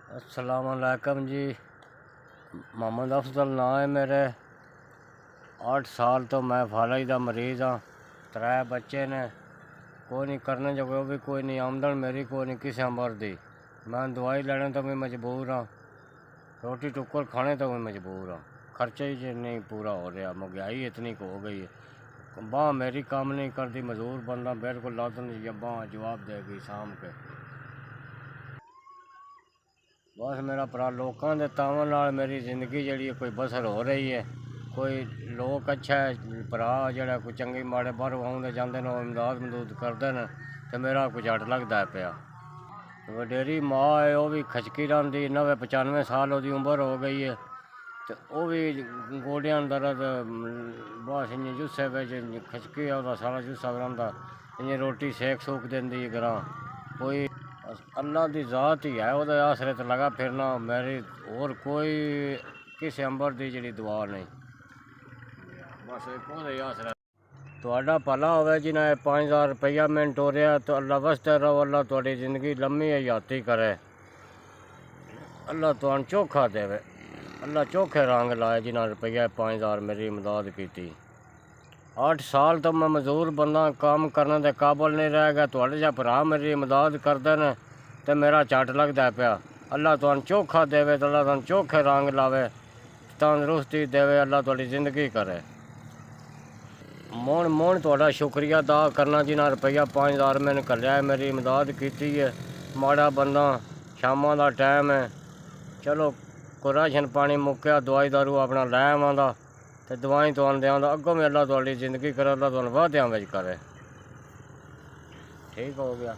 अस्सलाम वालेकुम जी। मोहम्मद अफजल नाम है मेरे। 8 साल तो मैं फालज का मरीज़ हाँ। 3 बच्चे ने, कोई नहीं करने जो भी कोई नहीं, आमदन मेरी कोई नहीं किसी अंबर दी। मैं दवाई लेने तो भी मजबूर हाँ, रोटी टुक्कर खाने तो भी मजबूर हाँ। खर्चा ही नहीं पूरा हो रहा, महंगाई इतनी हो गई है। बाँह मेरी काम नहीं करती, मजदूर बंदा बिल्कुल लादन या बाँह जवाब देगी शाम के। बस मेरा भरा लोगों के तावन नाल मेरी जिंदगी जी कोई बसर हो रही है। कोई लोग अच्छा है, भरा जरा कोई चंगी माड़े बाहर आउंदे जाते ने, इमदाद मदूद करते हैं, तो मेरा कुछ झट लगता है पिया। वडेरी माँ है, वह भी खचकी रही, 90-95 साल वो उम्र हो गई है, तो वह भी गोडियां दर्द, बस इं जुस्से खचकी है, वह सारा जुस्सा रहा। इं रोटी सेक सूक देंदी ग्रां कोई अल्लाह की ज़ात ही है, वो आसरे तो लगा फिरना। मेरी और कोई किसी अंबर की जी दुआ नहीं, बस एक आसरा। थोड़ा भला होवे जिन्हें 5000 रुपया मिनट हो रहा, तो अल्लाह वस्ते रहो, अल्लाह थोड़ी जिंदगी लम्मी हयाती करे, अल्लाह तुहानू चोखा देवे, अल्लाह चोखे रंग लाए जिन्हें रुपया 5000 मेरी इमदाद की। 8 साल तो मैं मजदूर बंदा, काम करने के काबल नहीं रह गया। थोड़े जिहा भरा मेरी इमदाद करते हैं तो मेरा झट लगता पिया। अल्लाह तुहानू चोखा देवे, तो अल्लाह तुहानू चोखे रंग लावे, तंदरुस्ती देवे, अल्लाह तुहाडी जिंदगी करे। मोन थोड़ा शुक्रिया अदा करना जिन्हें रुपया 5000 मैंने घलिया है, मेरी इमदाद की है। माड़ा बंदा, शामां का टाइम है, चलो कोई राशन पानी मुक्या, दवाई दारू अपना लै आवांदा, तो दवाई तुहानू देआं, अगों भी अल्लाह तुहाडी जिंदगी करे, अल्लाह तुहानू वादियां विच करे। ठीक हो गया।